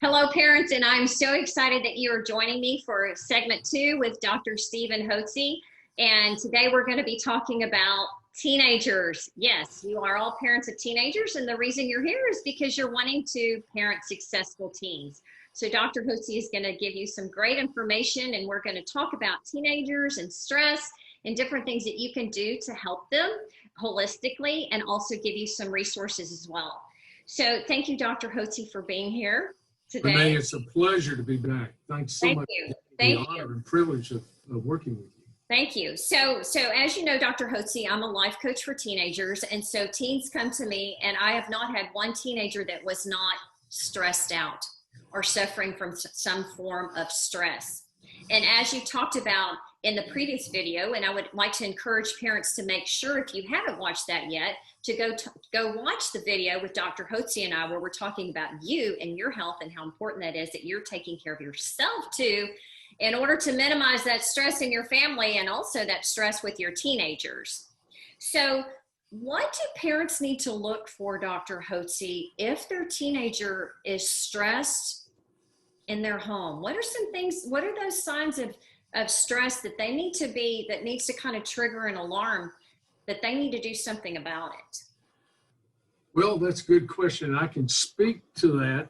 Hello, parents, and I'm so excited that you are joining me for segment 2 with Dr. STEVEN HOTZE. And today we're going to be talking about teenagers. Yes, you are all parents of teenagers, and the reason you're here is because you're wanting to parent successful teens. So Dr. HOTZE is going to give you some great information, and we're going to talk about teenagers and stress and different things that you can do to help them holistically, and also give you some resources as well. So thank you, Dr. HOTZE, for being here today. Renee, it's a pleasure to be back. Thanks so much. Thank the you. honor and privilege of working with you. Thank you. So as you know, Dr. HOTZE, I'm a life coach for teenagers. And so teens come to me, and I have not had one teenager that was not stressed out or suffering from some form of stress. And as you talked about in the previous video, and I would like to encourage parents to make sure, if you haven't watched that yet, to go watch the video with Dr. HOTZE and I, where we're talking about you and your health and how important that is, that you're taking care of yourself too, in order to minimize that stress in your family and also that stress with your teenagers. So what do parents need to look for, Dr. HOTZE, if their teenager is stressed in their home? What are some things, what are those signs of stress that they need to be, that needs to kind of trigger an alarm that they need to do something about it? Well, that's a good question. I can speak to that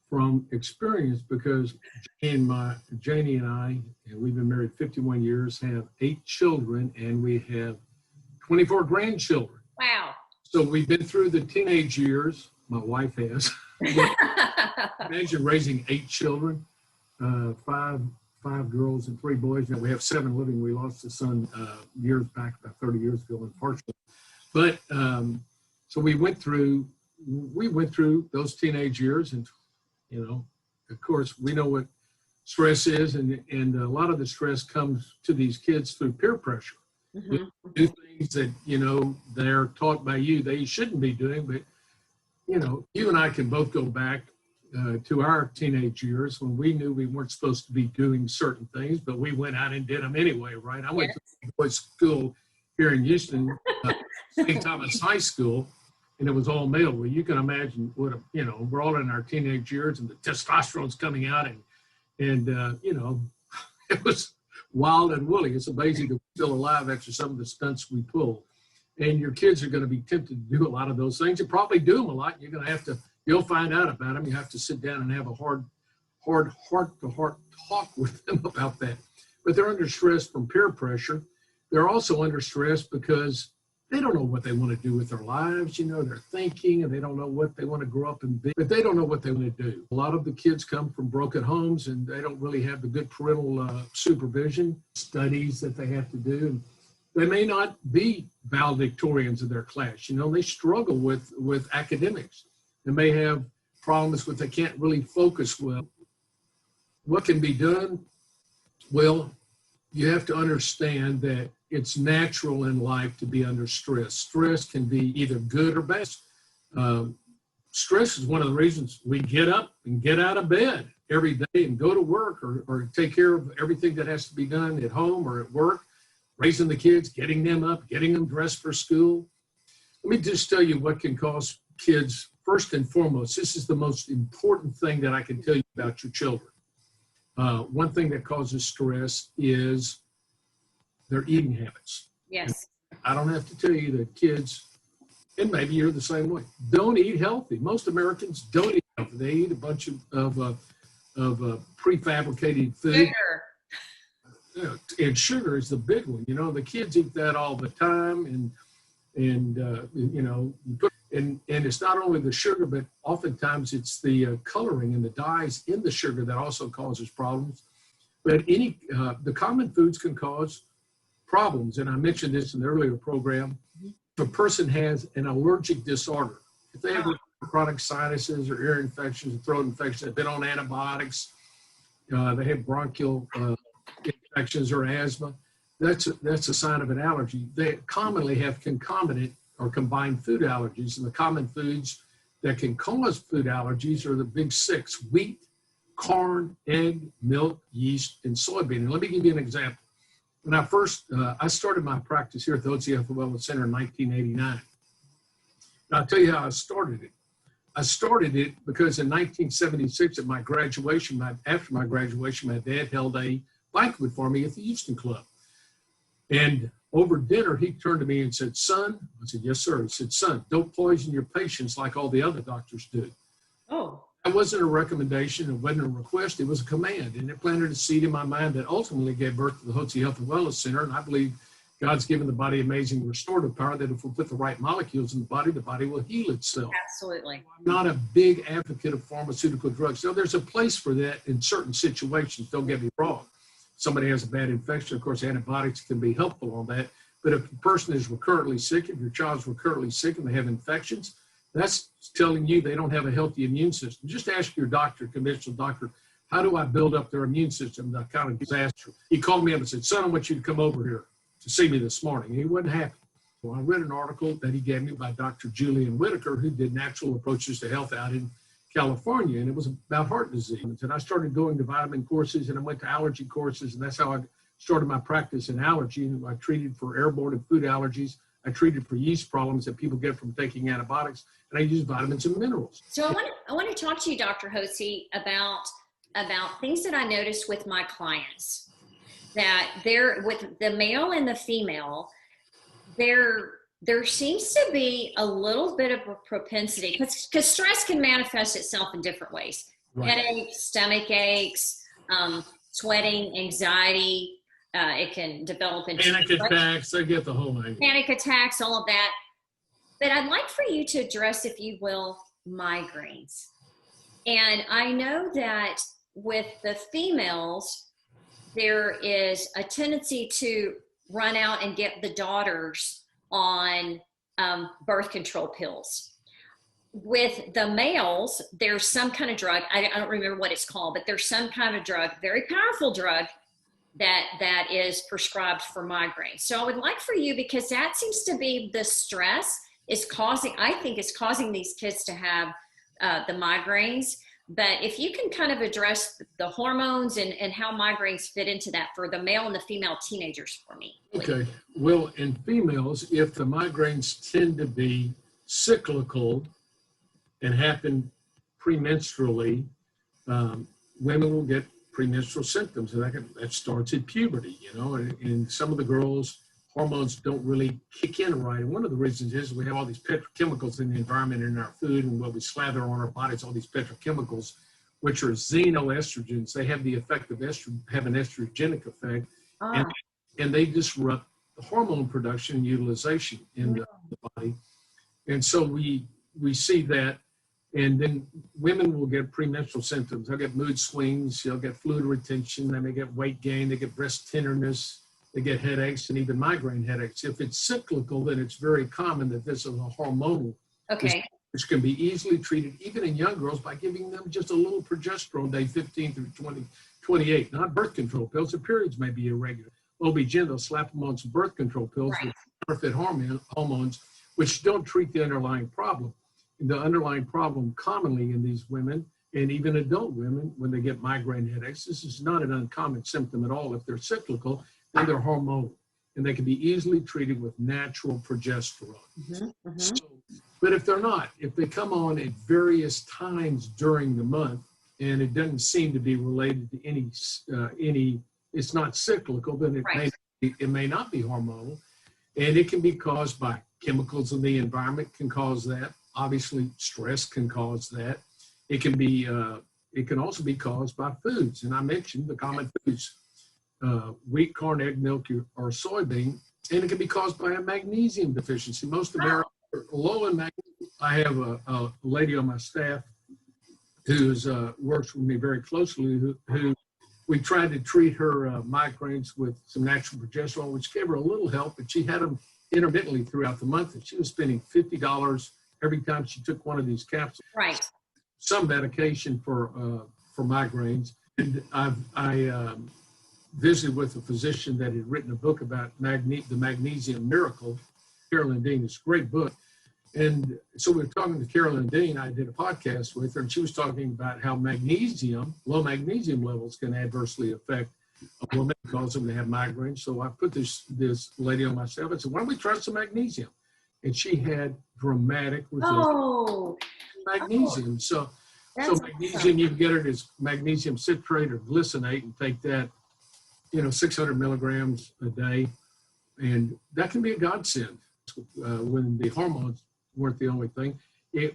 from experience because Janie and I, and we've been married 51 years, have 8 children, and we have 24 grandchildren. Wow. So we've been through the teenage years. My wife has. Imagine raising 8 children, 5 girls and 3 boys. Now we have 7 living. We lost a son years back, about 30 years ago, unfortunately. But so we went through those teenage years, and of course, we know what stress is, and a lot of the stress comes to these kids through peer pressure. Mm-hmm. Do things that they're taught by you they shouldn't be doing, but you and I can both go back to our teenage years when we knew we weren't supposed to be doing certain things, but we went out and did them anyway, right? I went to boys' school here in Houston, St. Thomas High School, and it was all male. Well, you can imagine what we're all in our teenage years, and the testosterone's coming out, and it was wild and woolly. It's amazing that we're still alive after some of the stunts we pulled. And your kids are going to be tempted to do a lot of those things. You probably do them a lot. You're going to have to, you'll find out about them. You have to sit down and have a hard heart-to-heart talk with them about that. But they're under stress from peer pressure. They're also under stress because they don't know what they want to do with their lives. They're thinking, and they don't know what they want to grow up and be, but they don't know what they want to do. A lot of the kids come from broken homes, and they don't really have the good parental supervision, studies that they have to do. And they may not be valedictorians of their class. They struggle with academics. They may have problems with they can't really focus well. What can be done? Well, you have to understand that it's natural in life to be under stress. Stress can be either good or bad. Stress is one of the reasons we get up and get out of bed every day and go to work or take care of everything that has to be done at home or at work. Raising the kids, getting them up, getting them dressed for school. Let me just tell you what can cause kids, first and foremost. This is the most important thing that I can tell you about your children. One thing that causes stress is their eating habits. Yes. And I don't have to tell you that kids, and maybe you're the same way, don't eat healthy. Most Americans don't eat healthy. They eat a bunch of prefabricated food. Sugar. And sugar is the big one. The kids eat that all the time, and it's not only the sugar, but oftentimes it's the coloring and the dyes in the sugar that also causes problems. But the common foods can cause problems, and I mentioned this in the earlier program. If a person has an allergic disorder, if they have chronic sinuses or ear infections and throat infections, they've been on antibiotics, they have bronchial infections or asthma, that's a sign of an allergy. They commonly have concomitant or combined food allergies, and the common foods that can cause food allergies are the big 6: wheat, corn, egg, milk, yeast, and soybean. And let me give you an example. When I started my practice here at the HOTZE Health and Wellness Center in 1989. And I'll tell you how I started it. I started it because in 1976 at my graduation, after my graduation, my dad held a banquet for me at the Houston Club. And over dinner, he turned to me and said, "Son," I said, "Yes, sir." He said, "Son, don't poison your patients like all the other doctors do." Oh. That wasn't a recommendation. It wasn't a request. It was a command. And it planted a seed in my mind that ultimately gave birth to the Hotze Health and Wellness Center. And I believe God's given the body amazing restorative power that if we put the right molecules in the body will heal itself. Absolutely. I'm not a big advocate of pharmaceutical drugs. So there's a place for that in certain situations. Don't get me wrong. Somebody has a bad infection, of course, antibiotics can be helpful on that. But if a person is recurrently sick, if your child's recurrently sick and they have infections, that's telling you they don't have a healthy immune system. Just ask your doctor, conventional doctor, how do I build up their immune system? That kind of disaster. He called me up and said, "Son, I want you to come over here to see me this morning." And he wasn't happy. Well, I read an article that he gave me by Dr. Julian Whitaker, who did natural approaches to health out in California, and it was about heart disease. And I started going to vitamin courses, and I went to allergy courses, and that's how I started my practice in allergy. And I treated for airborne and food allergies. I treated for yeast problems that people get from taking antibiotics, and I use vitamins and minerals. So I want to talk to you, Dr. Hotze, about things that I noticed with my clients, that there, with the male and the female, there seems to be a little bit of a propensity, because stress can manifest itself in different ways. Right. Headaches, stomach aches, sweating, anxiety. It can develop into panic attacks. I get the whole idea. Panic attacks, all of that. But I'd like for you to address, if you will, migraines. And I know that with the females, there is a tendency to run out and get the daughters on birth control pills. With the males, there's some kind of drug, I don't remember what it's called, but there's some kind of drug, very powerful drug, that is prescribed for migraine. So I would like for you, because that seems to be the stress is causing, I think is causing these kids to have the migraines. But if you can kind of address the hormones and how migraines fit into that for the male and the female teenagers for me. Please. Okay. Well, in females, if the migraines tend to be cyclical and happen premenstrually, women will get premenstrual symptoms, and that starts at puberty, you know, and some of the girls, hormones don't really kick in right. And one of the reasons is we have all these petrochemicals in the environment, in our food, and what we slather on our bodies, all these petrochemicals, which are xenoestrogens. They have the effect of have an estrogenic effect, and they disrupt the hormone production and utilization in the body. And so we see that. And then women will get premenstrual symptoms. They'll get mood swings, they'll get fluid retention, they may get weight gain, they get breast tenderness, they get headaches, and even migraine headaches. If it's cyclical, then it's very common that this is a hormonal, which can be easily treated, even in young girls, by giving them just a little progesterone day 15 through 28. Not birth control pills, the periods may be irregular. OB-GYN, they'll slap them on some birth control pills with counterfeit hormones, which don't treat the underlying problem. The underlying problem commonly in these women, and even adult women, when they get migraine headaches, this is not an uncommon symptom at all. If they're cyclical, then they're hormonal, and they can be easily treated with natural progesterone. So, but if they're not, if they come on at various times during the month, and it doesn't seem to be related to any, it's not cyclical, then it may not be hormonal, and it can be caused by chemicals in the environment can cause that. Obviously, stress can cause that. It can be. It can also be caused by foods, and I mentioned the common foods: wheat, corn, egg, milk, or soybean. And it can be caused by a magnesium deficiency. Most Americans are low in magnesium. I have a lady on my staff who works with me very closely. Who we tried to treat her migraines with some natural progesterone, which gave her a little help, but she had them intermittently throughout the month, and she was spending $50 every time she took one of these capsules. Right. Some medication for migraines. And I visited with a physician that had written a book about the Magnesium Miracle. Carolyn Dean, it's a great book. And so we were talking to Carolyn Dean. I did a podcast with her, and she was talking about how low magnesium levels can adversely affect a woman, cause them to have migraines. So I put this lady on my staff and said, why don't we try some magnesium? And she had dramatic results. Oh, magnesium. So magnesium, you can get it as magnesium citrate or glycinate and take that, 600 milligrams a day. And that can be a godsend when the hormones weren't the only thing.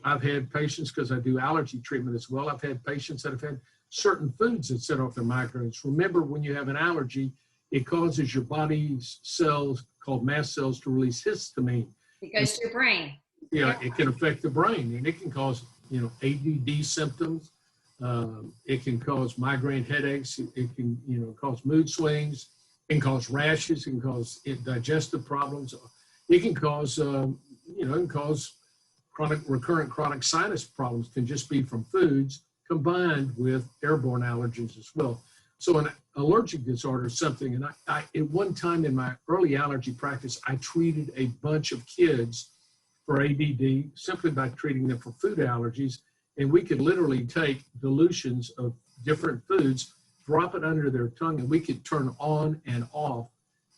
I've had patients, because I do allergy treatment as well, I've had patients that have had certain foods that set off their migraines. Remember, when you have an allergy, it causes your body's cells, called mast cells, to release histamine. It goes to your brain. Yeah, it can affect the brain, and it can cause, ADD symptoms. It can cause migraine headaches. It can, cause mood swings. It can cause rashes. It can cause digestive problems. It can cause, recurrent chronic sinus problems. Can just be from foods combined with airborne allergies as well. So an allergic disorder is something, and I at one time in my early allergy practice, I treated a bunch of kids for ADD simply by treating them for food allergies. And we could literally take dilutions of different foods, drop it under their tongue, and we could turn on and off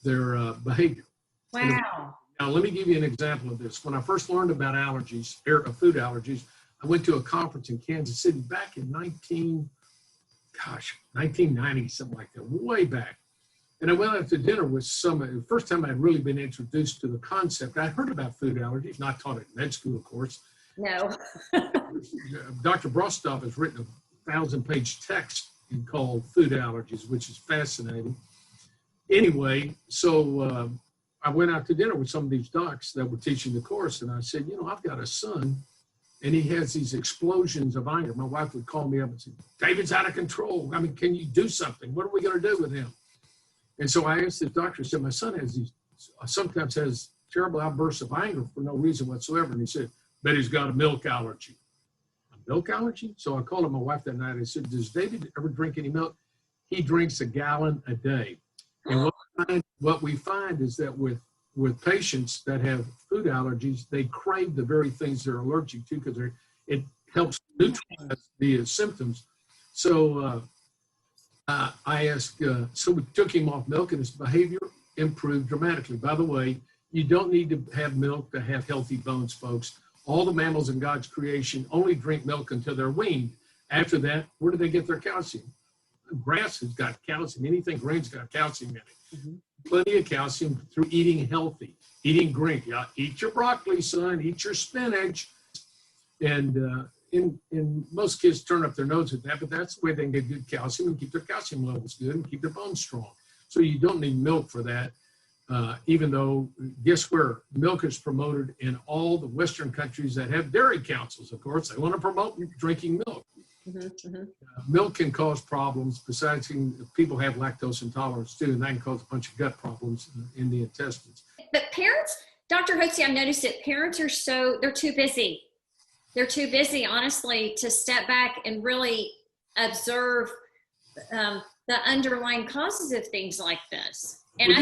their behavior. Wow. Now, let me give you an example of this. When I first learned about allergies, food allergies, I went to a conference in Kansas City back in 1990, something like that, way back. And I went out to dinner with the first time I'd really been introduced to the concept. I heard about food allergies, not taught it in med school, of course. No. Dr. Brostoff has written a 1,000-page text called Food Allergies, which is fascinating. Anyway, so I went out to dinner with some of these docs that were teaching the course, and I said, I've got a son, and he has these explosions of anger. My wife would call me up and say, David's out of control. I mean, can you do something? What are we going to do with him? And so I asked the doctor, I said, my son sometimes has terrible outbursts of anger for no reason whatsoever. And he said, bet he's got a milk allergy. A milk allergy? So I called up my wife that night. I said, does David ever drink any milk? He drinks a gallon a day. And what we find is that with patients that have food allergies, they crave the very things they're allergic to because it helps neutralize the symptoms. So I asked, so we took him off milk and his behavior improved dramatically. By the way, you don't need to have milk to have healthy bones, folks. All the mammals in God's creation only drink milk until they're weaned. After that, where do they get their calcium? Grass has got calcium. Anything green's got calcium in it. Mm-hmm. Plenty of calcium through eating healthy, eating green. Yeah, eat your broccoli, son. Eat your spinach. And most kids turn up their nose at that, but that's the way they can get good calcium and keep their calcium levels good and keep their bones strong. So you don't need milk for that. Even though, guess where? Milk is promoted in all the Western countries that have dairy councils, of course. They want to promote drinking milk. Mm-hmm, mm-hmm. Milk can cause problems. Besides, people have lactose intolerance too, and that can cause a bunch of gut problems in the intestines. But parents, Dr. Hotze, I've noticed that parents they're too busy. They're too busy, honestly, to step back and really observe the underlying causes of things like this. And well,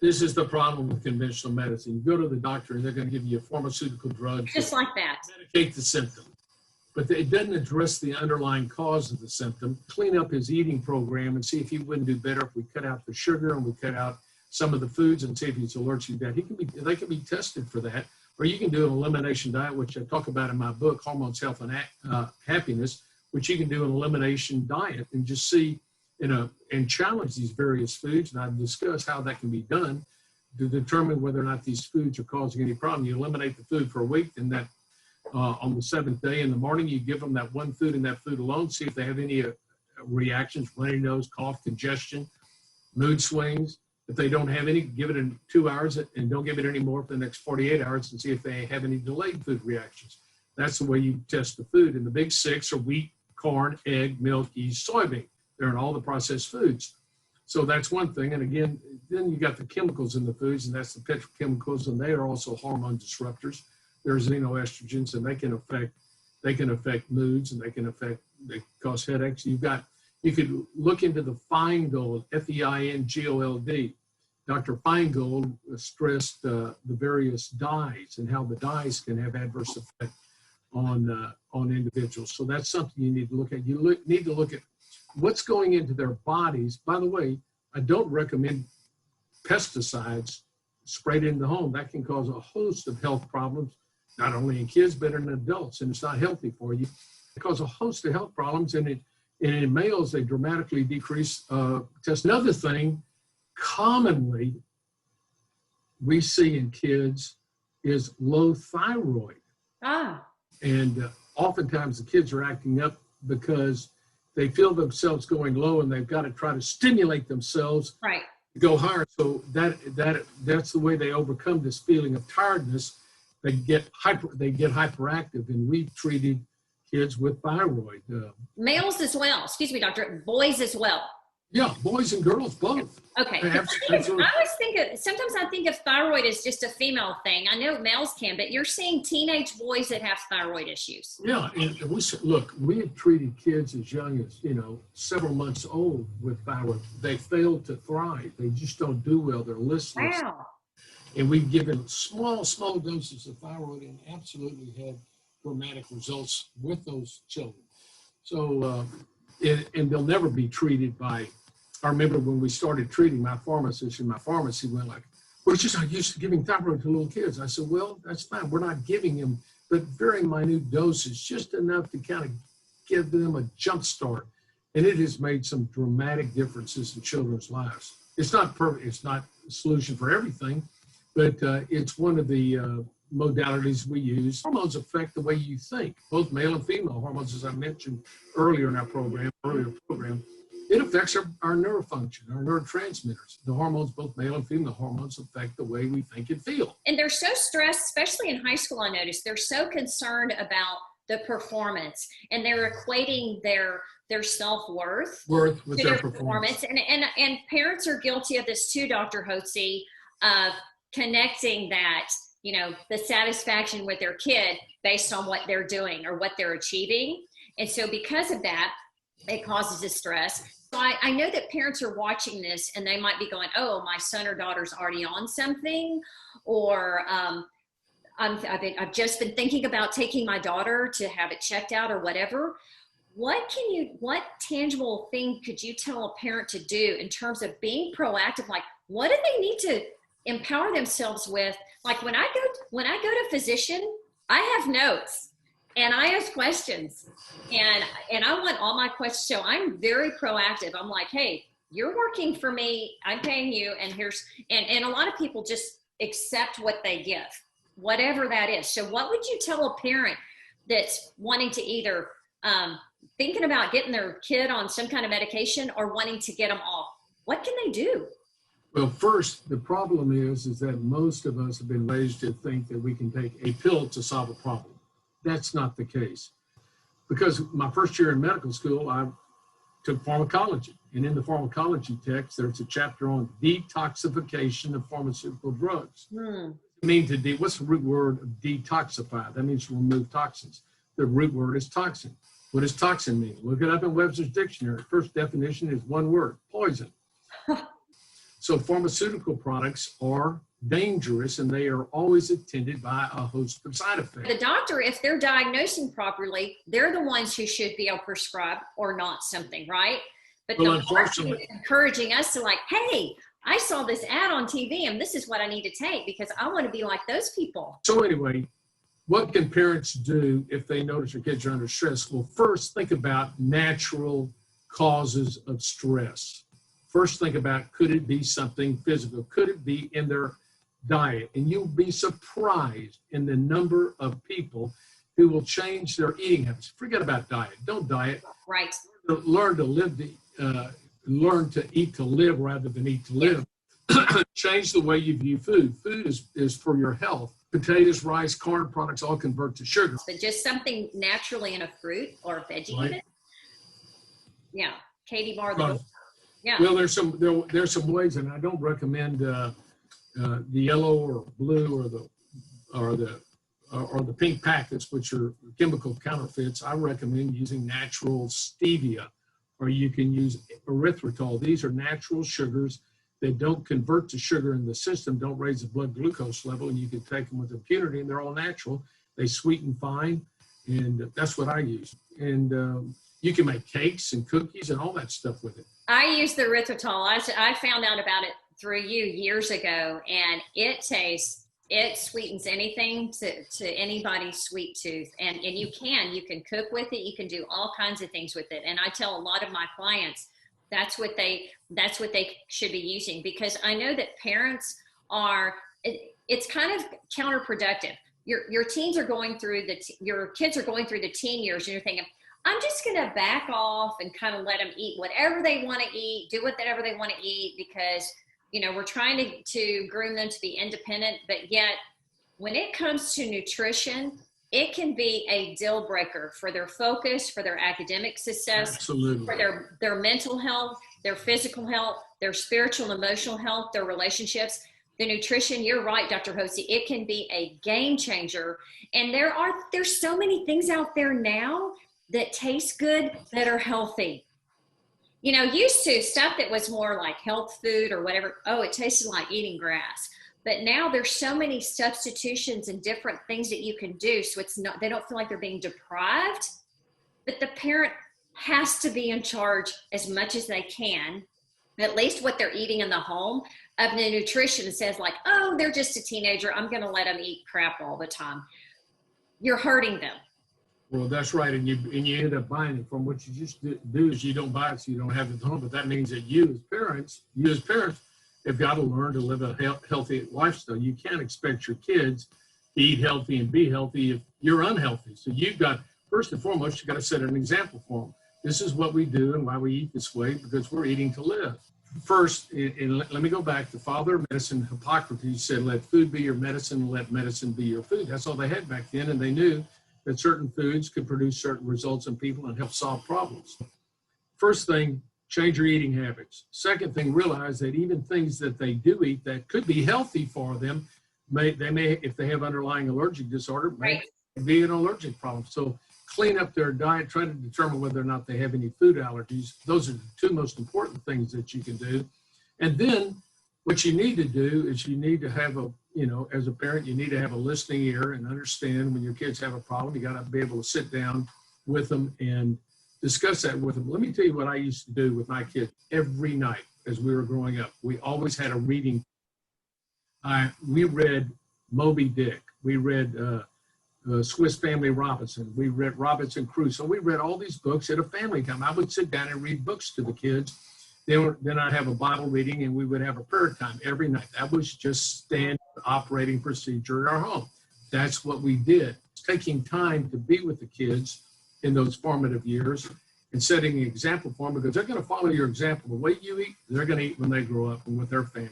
this is the problem with conventional medicine. You go to the doctor and they're going to give you a pharmaceutical drug. Just like that. Medicate the symptom. But it doesn't address the underlying cause of the symptom. Clean up his eating program and see if he wouldn't do better if we cut out the sugar and we cut out some of the foods and see if he's allergic to that. They can be tested for that. Or you can do an elimination diet, which I talk about in my book, Hormones, Health, and Happiness, which you can do an elimination diet and just see, and challenge these various foods. And I've discussed how that can be done to determine whether or not these foods are causing any problem. You eliminate the food for a week, and that on the 7th day in the morning, you give them that one food and that food alone, see if they have any reactions, runny nose, cough, congestion, mood swings. If they don't have any, give it in 2 hours and don't give it any more for the next 48 hours and see if they have any delayed food reactions. That's the way you test the food. And the big six are wheat, corn, egg, milk, yeast, soybean. They're in all the processed foods. So that's one thing. And again, then you got the chemicals in the foods, and that's the petrochemicals, and they are also hormone disruptors. There's xenoestrogens, and they can affect moods, and they cause headaches. You could look into the Feingold, Feingold. Dr. Feingold stressed the various dyes and how the dyes can have adverse effect on individuals. So that's something you need to look at. You need to look at what's going into their bodies. By the way, I don't recommend pesticides sprayed in the home, that can cause a host of health problems, not only in kids, but in adults, and it's not healthy for you. It causes a host of health problems, and in males, they dramatically decrease test. Another thing, commonly we see in kids is low thyroid. And oftentimes the kids are acting up because they feel themselves going low, and they've got to try to stimulate themselves to go higher. So that's the way they overcome this feeling of tiredness. They get hyperactive, and we've treated kids with thyroid. Males as well. Excuse me, doctor. Boys as well. Yeah, boys and girls both. Okay. Absolutely. I always think sometimes I think of thyroid as just a female thing. I know males can, but you're seeing teenage boys that have thyroid issues. Yeah, and we have treated kids as young as, several months old with thyroid. They fail to thrive. They just don't do well. They're listless. Wow. And we've given small doses of thyroid and absolutely had dramatic results with those children. So, and they'll never be treated by, I remember when we started treating, my pharmacist in my pharmacy went like, we're just not used to giving thyroid to little kids. I said, well, that's fine. We're not giving them, but very minute doses, just enough to kind of give them a jump start. And it has made some dramatic differences in children's lives. It's not perfect. It's not a solution for everything, but it's one of the modalities we use. Hormones affect the way you think, both male and female hormones, as I mentioned earlier in our program, it affects our neurofunction, our neurotransmitters. The hormones, both male and female hormones, affect the way we think and feel. And they're so stressed, especially in high school, I noticed, they're so concerned about the performance, and they're equating their self-worth with to their their performance. And parents are guilty of this too, Dr. Hotze, of connecting that, the satisfaction with their kid based on what they're doing or what they're achieving. And so because of that, it causes a stress. So I know that parents are watching this and they might be going, oh, my son or daughter's already on something, or I've just been thinking about taking my daughter to have it checked out or whatever. What tangible thing could you tell a parent to do in terms of being proactive? Like, what do they need to empower themselves with? Like when I go to physician, I have notes and I ask questions, and I want all my questions. So I'm very proactive. I'm like, hey, you're working for me, I'm paying you, and and a lot of people just accept what they give, whatever that is. So what would you tell a parent that's wanting to either thinking about getting their kid on some kind of medication or wanting to get them off? What can they do? Well, first, the problem is that most of us have been raised to think that we can take a pill to solve a problem. That's not the case. Because my first year in medical school, I took pharmacology. And in the pharmacology text, there's a chapter on detoxification of pharmaceutical drugs. What's the root word of detoxify? That means to remove toxins. The root word is toxin. What does toxin mean? Look it up in Webster's dictionary. First definition is one word: poison. So pharmaceutical products are dangerous, and they are always attended by a host of side effects. The doctor, if they're diagnosing properly, they're the ones who should be able to prescribe or not something, right? But the market is encouraging us to like, hey, I saw this ad on TV and this is what I need to take because I want to be like those people. So anyway, what can parents do if they notice their kids are under stress? Well, first, think about natural causes of stress. First, think about, could it be something physical? Could it be in their diet? And you'll be surprised in the number of people who will change their eating habits. Forget about diet. Don't diet. Right. Learn to eat to live rather than eat to live. Change the way you view food. Food is for your health. Potatoes, rice, corn products all convert to sugar. But just something naturally in a fruit or a veggie even. Yeah. Katie bar the door. Yeah. Well, there's some ways, and I don't recommend the yellow or blue or the pink packets, which are chemical counterfeits. I recommend using natural stevia, or you can use erythritol. These are natural sugars that don't convert to sugar in the system, don't raise the blood glucose level, and you can take them with impunity, and they're all natural. They sweeten fine, and that's what I use. And you can make cakes and cookies and all that stuff with it. I use the erythritol. I found out about it through you years ago, and it sweetens anything to anybody's sweet tooth. And you can cook with it. You can do all kinds of things with it. And I tell a lot of my clients, that's what they should be using, because I know that parents it's kind of counterproductive. Your teens are going through your kids are going through the teen years, and you're thinking, I'm just going to back off and kind of let them eat whatever they want to eat, do whatever they want to eat, because, we're trying to groom them to be independent. But yet when it comes to nutrition, it can be a deal breaker for their focus, for their academic success, Absolutely. for their mental health, their physical health, their spiritual and emotional health, their relationships. The nutrition, you're right, Dr. Hotze, it can be a game changer. And there's so many things out there now that taste good, that are healthy. Used to, stuff that was more like health food or whatever, it tasted like eating grass. But now there's so many substitutions and different things that you can do, so they don't feel like they're being deprived. But the parent has to be in charge as much as they can, at least what they're eating in the home, of the nutrition. It says like, they're just a teenager, I'm going to let them eat crap all the time. You're hurting them. Well, that's right, and you end up buying it. From what you just do is you don't buy it, so you don't have it at home. But that means that you as parents have got to learn to live a healthy lifestyle. You can't expect your kids to eat healthy and be healthy if you're unhealthy. So you've got, first and foremost, you've got to set an example for them. This is what we do and why we eat this way, because we're eating to live. First, and let me go back. The father of medicine, Hippocrates, said, let food be your medicine, let medicine be your food. That's all they had back then, and they knew that certain foods could produce certain results in people and help solve problems. First thing, change your eating habits. Second thing, realize that even things that they do eat that could be healthy for them, they may, if they have underlying allergic disorder, may be an allergic problem. So clean up their diet, try to determine whether or not they have any food allergies. Those are the two most important things that you can do. And then what you need to do is you need to have as a parent, you need to have a listening ear and understand when your kids have a problem. You got to be able to sit down with them and discuss that with them. Let me tell you what I used to do with my kids every night as we were growing up. We always had a reading. We read Moby Dick. We read Swiss Family Robinson. We read Robinson Crusoe. We read all these books at a family time. I would sit down and read books to the kids. Then I'd have a Bible reading, and we would have a prayer time every night. That was just standard operating procedure in our home. That's what we did. Taking time to be with the kids in those formative years and setting an example for them, because they're going to follow your example. The way you eat, they're going to eat when they grow up and with their family.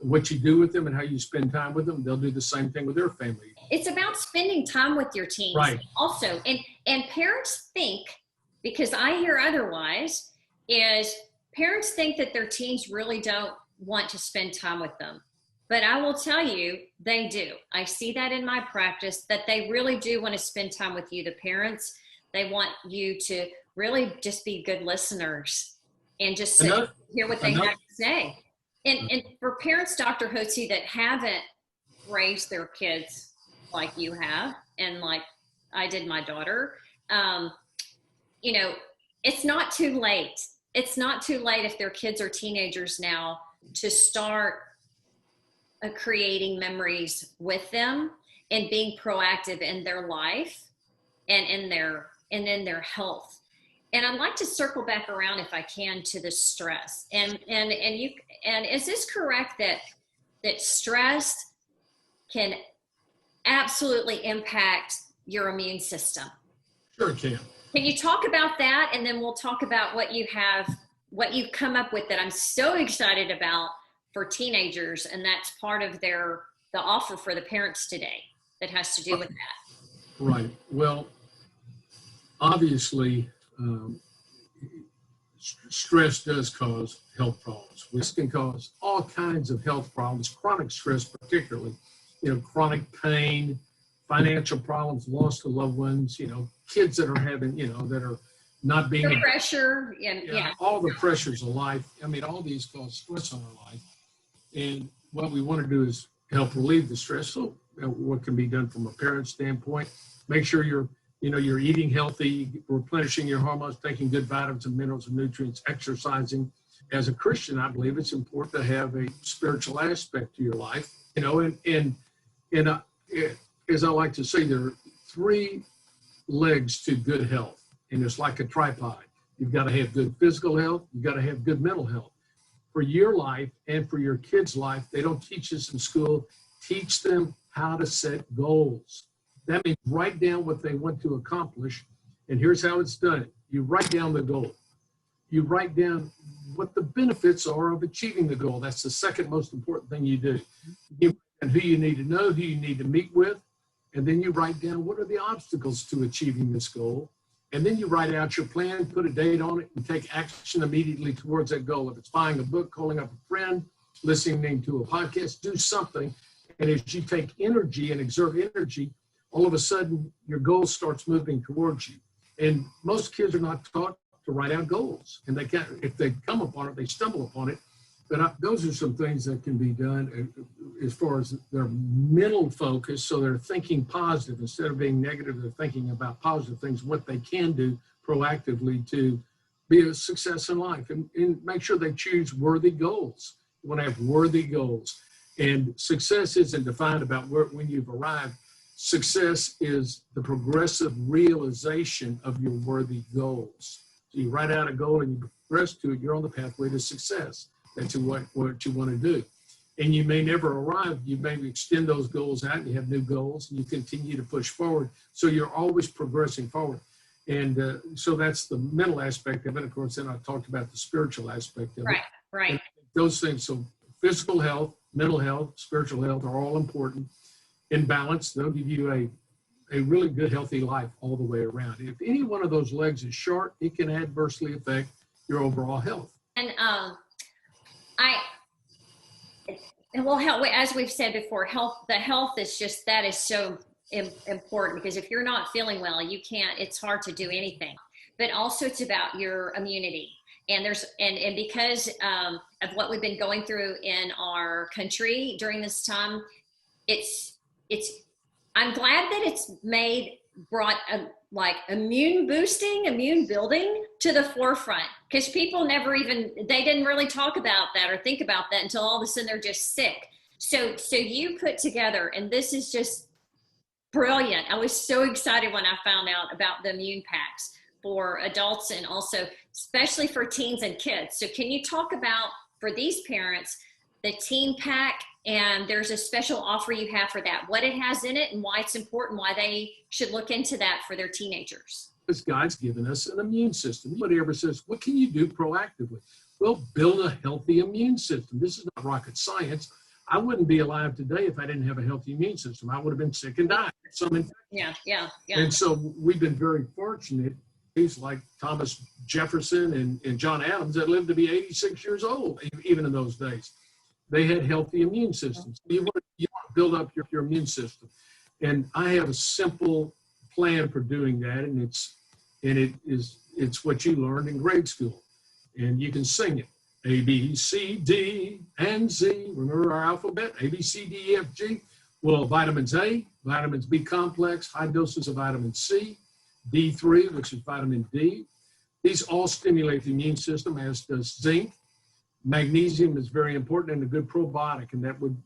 What you do with them and how you spend time with them, they'll do the same thing with their family. It's about spending time with your teens. Right. Also, and parents think, because I hear otherwise, is parents think that their teens really don't want to spend time with them. But I will tell you, they do. I see that in my practice, that they really do want to spend time with you, the parents. They want you to really just be good listeners and just hear what they have to say. And for parents, Dr. Hotze, that haven't raised their kids like you have, and like I did my daughter, it's not too late. It's not too late if their kids are teenagers now to start creating memories with them and being proactive in their life and in their health. And I'd like to circle back around, if I can, to the stress. And is this correct that stress can absolutely impact your immune system? Sure it can. Can you talk about that? And then we'll talk about what you've come up with that I'm so excited about for teenagers. And that's part of the offer for the parents today that has to do with that. Right. Well, obviously, stress does cause health problems. This can cause all kinds of health problems, chronic stress particularly, chronic pain, financial problems, loss of loved ones, kids that are having, that are not being... The pressure, all the pressures of life. All these cause stress on our life. And what we want to do is help relieve the stress. So what can be done from a parent standpoint? Make sure you're eating healthy, replenishing your hormones, taking good vitamins and minerals and nutrients, exercising. as a Christian, I believe it's important to have a spiritual aspect to your life, you know, and as I like to say, there are three legs to good health, and it's like a tripod. You've got to have good physical health. You've got to have good mental health. For your life and for your kids' life, they don't teach us in school. Teach them how to set goals. That means write down what they want to accomplish, and here's how it's done. You write down the goal. You write down what the benefits are of achieving the goal. That's the second most important thing you do. And who you need to know, who you need to meet with, and then you write down what are the obstacles to achieving this goal. And then you write out your plan, put a date on it, and take action immediately towards that goal. If it's buying a book, calling up a friend, listening to a podcast, do something. And as you take energy and exert energy, all of a sudden your goal starts moving towards you. And most kids are not taught to write out goals. And they can't, if they come upon it, they stumble upon it. But those are some things that can be done as far as their mental focus. So they're thinking positive instead of being negative. They're thinking about positive things, what they can do proactively to be a success in life, and make sure they choose worthy goals. You want to have worthy goals. And success isn't defined about when you've arrived. Success is the progressive realization of your worthy goals. So you write out a goal and you progress to it, you're on the pathway to success. That's what you want to do. And you may never arrive. You may extend those goals out and you have new goals and you continue to push forward. So you're always progressing forward. And so that's the mental aspect of it. Of course, then I talked about the spiritual aspect of it. Right. And those things, so physical health, mental health, spiritual health are all important. In balance, they'll give you a really good, healthy life all the way around. If any one of those legs is short, it can adversely affect your overall health. And as we've said before, the health is just, that is so important, because if you're not feeling well, it's hard to do anything. But also it's about your immunity. And because of what we've been going through in our country during this time, I'm glad that it's brought immune boosting, immune building to the forefront, because people they didn't really talk about that or think about that until all of a sudden they're just sick. So you put together, and this is just brilliant. I was so excited when I found out about the immune packs for adults and also especially for teens and kids. So can you talk about, for these parents, the teen pack, and there's a special offer you have for that, what it has in it and why it's important, why they should look into that for their teenagers? This God's given us an immune system. Nobody ever says, what can you do proactively? Well, build a healthy immune system. This is not rocket science. I wouldn't be alive today if I didn't have a healthy immune system. I would have been sick and died. Yeah. And so we've been very fortunate. He's like Thomas Jefferson and John Adams that lived to be 86 years old, even in those days. They had healthy immune systems. You want to build up your immune system. And I have a simple plan for doing that, and it's what you learned in grade school. And you can sing it. A, B, C, D, and Z. Remember our alphabet? A, B, C, D, E, F, G. Well, vitamins A, vitamins B complex, high doses of vitamin C, D3, which is vitamin D. These all stimulate the immune system, as does zinc. Magnesium is very important and a good probiotic, and that would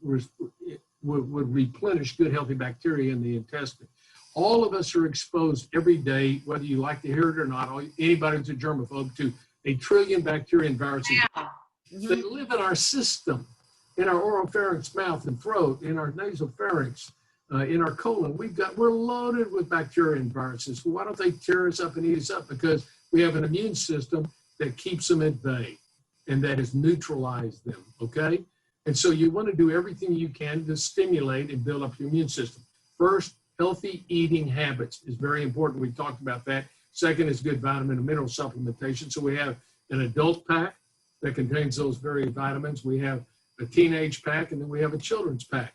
replenish good, healthy bacteria in the intestine. All of us are exposed every day, whether you like to hear it or not, anybody who's a germaphobe, to 1 trillion bacteria and viruses. Yeah. Mm-hmm. They live in our system, in our oropharynx, mouth and throat, in our nasopharynx, in our colon. We're loaded with bacteria and viruses. Why don't they tear us up and eat us up? Because we have an immune system that keeps them at bay and that has neutralized them, okay? And so you want to do everything you can to stimulate and build up your immune system. First, healthy eating habits is very important. We talked about that. Second is good vitamin and mineral supplementation. So we have an adult pack that contains those very vitamins. We have a teenage pack, and then we have a children's pack.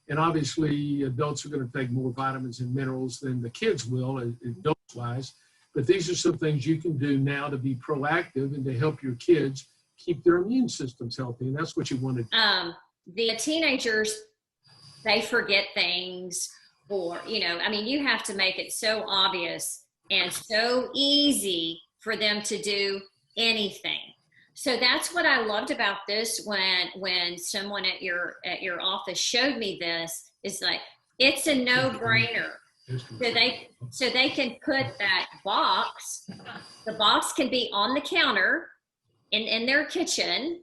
And obviously, adults are going to take more vitamins and minerals than the kids will, adults-wise. But these are some things you can do now to be proactive and to help your kids keep their immune systems healthy. And that's what you want to do. The teenagers, they forget things, or, you have to make it so obvious and so easy for them to do anything. So that's what I loved about this when someone at your office showed me this, is like, it's a no-brainer. So they can put that box, the box can be on the counter in their kitchen.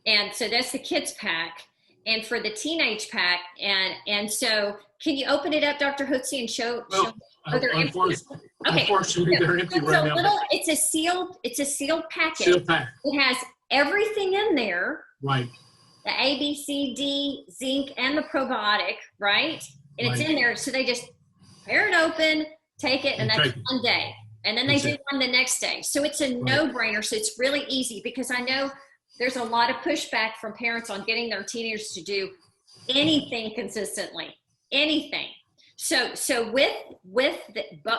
And so that's the kids pack. And for the teenage pack, and so can you open it up, Dr. Hotze, and show unfortunately, they're empty right now. It's a sealed packet. Sealed pack. It has everything in there. Right. The A, B, C, D, zinc, and the probiotic, right? And it's in there. So they just tear it open, take it, and that's one day. And then they do one the next day. So it's a no-brainer. So it's really easy, because I know there's a lot of pushback from parents on getting their teenagers to do anything consistently, anything. So with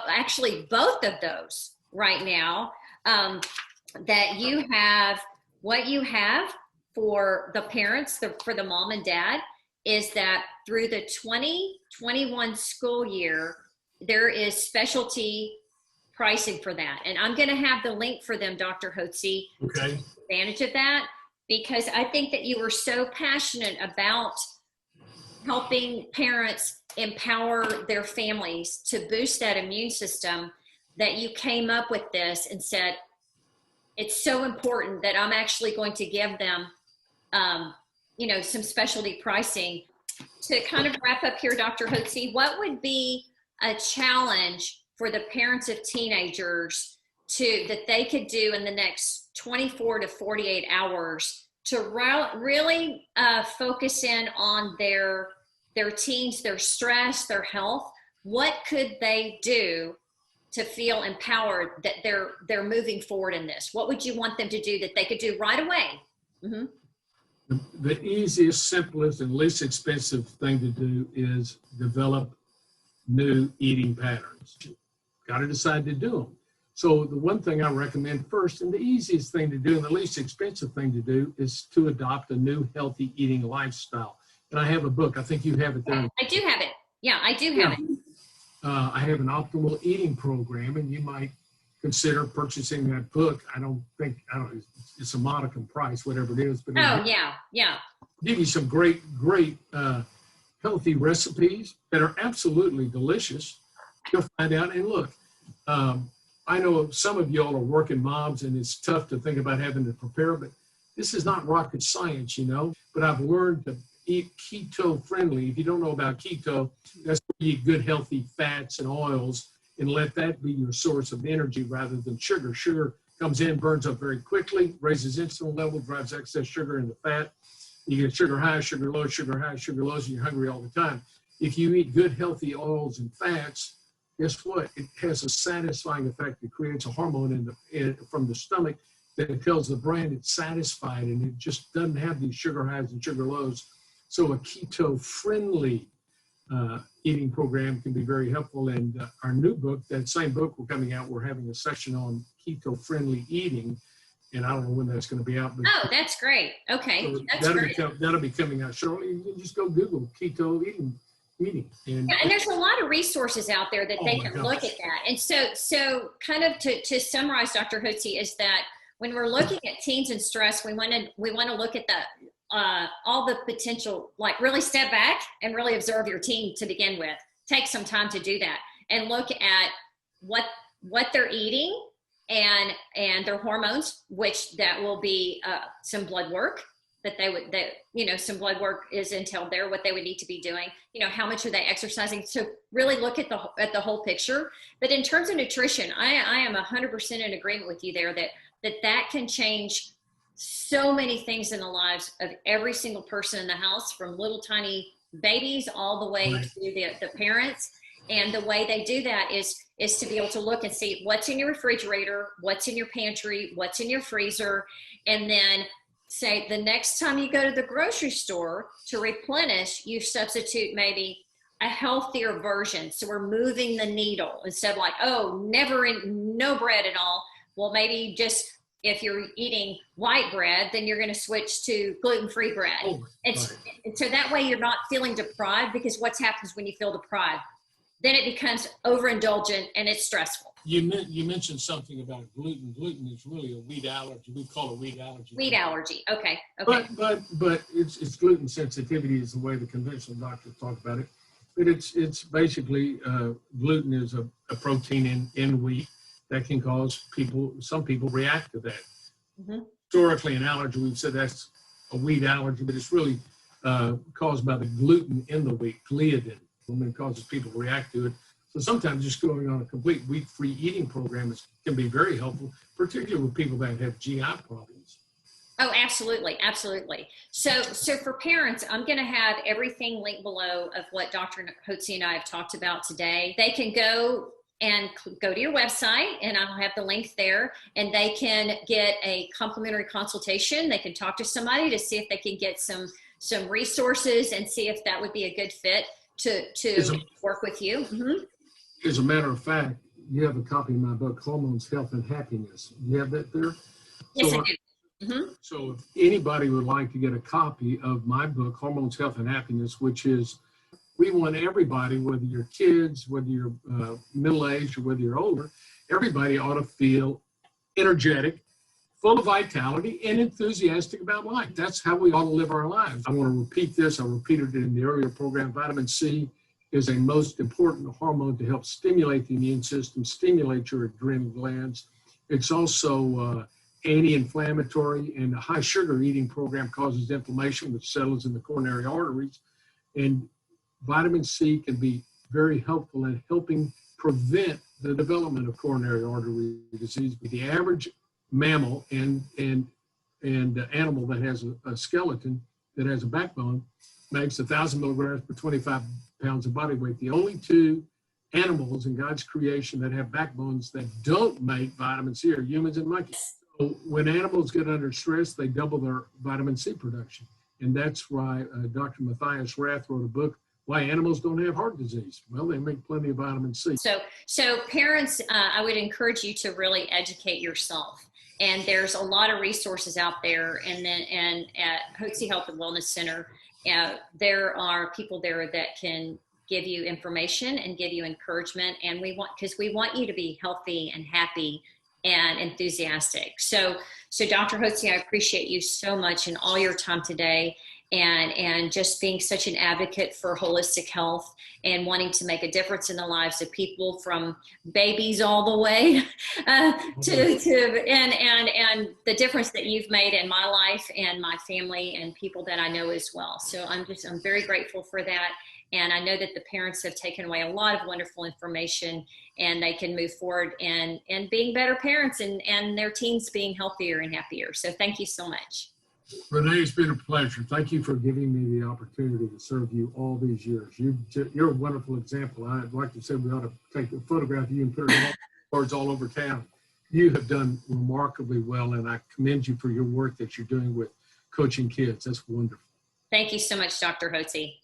actually both of those right now, that you have, what you have for the parents, for the mom and dad, is that through the 2021 school year, there is specialty pricing for that. And I'm going to have the link for them, Dr. Hotze, to take advantage of that, because I think that you were so passionate about helping parents empower their families to boost that immune system, that you came up with this and said, it's so important that I'm actually going to give them, some specialty pricing. To kind of wrap up here, Dr. Hotze, what would be a challenge for the parents of teenagers that they could do in the next 24 to 48 hours to really focus in on their teens, their stress, their health? What could they do to feel empowered that they're moving forward in this? What would you want them to do that they could do right away? Mm-hmm. The easiest, simplest, and least expensive thing to do is develop new eating patterns. Got to decide to do them. So the one thing I recommend first, and the easiest thing to do and the least expensive thing to do, is to adopt a new healthy eating lifestyle. And I have a book. I think you have it there. I do have it. Yeah, I do have it. I have an optimal eating program, and you might consider purchasing that book. It's a modicum price, whatever it is. But give you some great healthy recipes that are absolutely delicious. You'll find out. And look, I know some of y'all are working moms, and it's tough to think about having to prepare, but this is not rocket science, But I've learned to eat keto friendly. If you don't know about keto, that's where you eat good healthy fats and oils, and let that be your source of energy rather than sugar. Sugar comes in, burns up very quickly, raises insulin level, drives excess sugar into fat. You get sugar high, sugar low, sugar high, sugar lows, and you're hungry all the time. If you eat good healthy oils and fats, guess what? It has a satisfying effect. It creates a hormone from the stomach that tells the brain it's satisfied, and it just doesn't have these sugar highs and sugar lows. So a keto-friendly eating program can be very helpful. And our new book, that same book we're coming out, we're having a section on keto-friendly eating. And I don't know when that's going to be out. But that's great. Okay, so that's great. That'll be coming out shortly. You can just go Google keto eating. And there's a lot of resources out there that they can look at that. And so kind of to summarize, Dr. Hotze, is that when we're looking at teens and stress, we want to look at all the potential, like really step back and really observe your teen to begin with. Take some time to do that and look at what they're eating and their hormones, which that will be some blood work some blood work is entailed there, what they would need to be doing, how much are they exercising? So really look at the whole picture. But in terms of nutrition, I am 100% in agreement with you there that can change so many things in the lives of every single person in the house, from little tiny babies all the way to the parents. And the way they do that is to be able to look and see what's in your refrigerator, what's in your pantry, what's in your freezer, and then say the next time you go to the grocery store to replenish, you substitute maybe a healthier version. So we're moving the needle instead of like, no bread at all. Well, maybe just if you're eating white bread, then you're going to switch to gluten-free bread. And so that way you're not feeling deprived, because what happens when you feel deprived? then it becomes overindulgent and it's stressful. You mentioned something about gluten. Gluten is really a wheat allergy. We call it wheat allergy. Wheat allergy. Okay. But it's gluten sensitivity is the way the conventional doctors talk about it. But it's basically gluten is a protein in wheat that can cause some people react to that. Mm-hmm. Historically, an allergy, we've said that's a wheat allergy, but it's really caused by the gluten in the wheat, gliadin, and it causes people to react to it. So sometimes just going on a complete wheat-free eating program can be very helpful, particularly with people that have GI problems. Oh, absolutely. Absolutely. So for parents, I'm going to have everything linked below of what Dr. Hotze and I have talked about today. They can go to your website, and I'll have the link there, and they can get a complimentary consultation. They can talk to somebody to see if they can get some resources and see if that would be a good fit to work with you. Mm-hmm. As a matter of fact, you have a copy of my book, Hormones, Health, and Happiness. You have that there? Yes, I do. Mm-hmm. So if anybody would like to get a copy of my book, Hormones, Health, and Happiness, which is, we want everybody, whether you're kids, whether you're middle-aged, or whether you're older, everybody ought to feel energetic, full of vitality, and enthusiastic about life. That's how we ought to live our lives. I want to repeat this. I repeated it in the earlier program. Vitamin C is a most important hormone to help stimulate the immune system, stimulate your adrenal glands. It's also anti-inflammatory, and a high sugar eating program causes inflammation, which settles in the coronary arteries. And vitamin C can be very helpful in helping prevent the development of coronary artery disease. The average mammal and animal that has a skeleton, that has a backbone, makes 1,000 milligrams per 25 pounds of body weight. The only two animals in God's creation that have backbones that don't make vitamin C are humans and monkeys. So when animals get under stress, they double their vitamin C production. And that's why Dr. Matthias Rath wrote a book, Why Animals Don't Have Heart Disease. Well, they make plenty of vitamin C. So parents, I would encourage you to really educate yourself. And there's a lot of resources out there. And at Hotze Health and Wellness Center, there are people there that can give you information and give you encouragement. And because we want you to be healthy and happy and enthusiastic. So Dr. Hotze, I appreciate you so much and all your time today, and just being such an advocate for holistic health and wanting to make a difference in the lives of people, from babies all the way to and the difference that you've made in my life and my family and people that I know as well. So I'm very grateful for that. And I know that the parents have taken away a lot of wonderful information, and they can move forward and being better parents and their teens being healthier and happier. So thank you so much. Renee, it's been a pleasure. Thank you for giving me the opportunity to serve you all these years. You're a wonderful example. I'd like to say we ought to take a photograph of you and put it on boards all over town. You have done remarkably well, and I commend you for your work that you're doing with coaching kids. That's wonderful. Thank you so much, Dr. Hotze.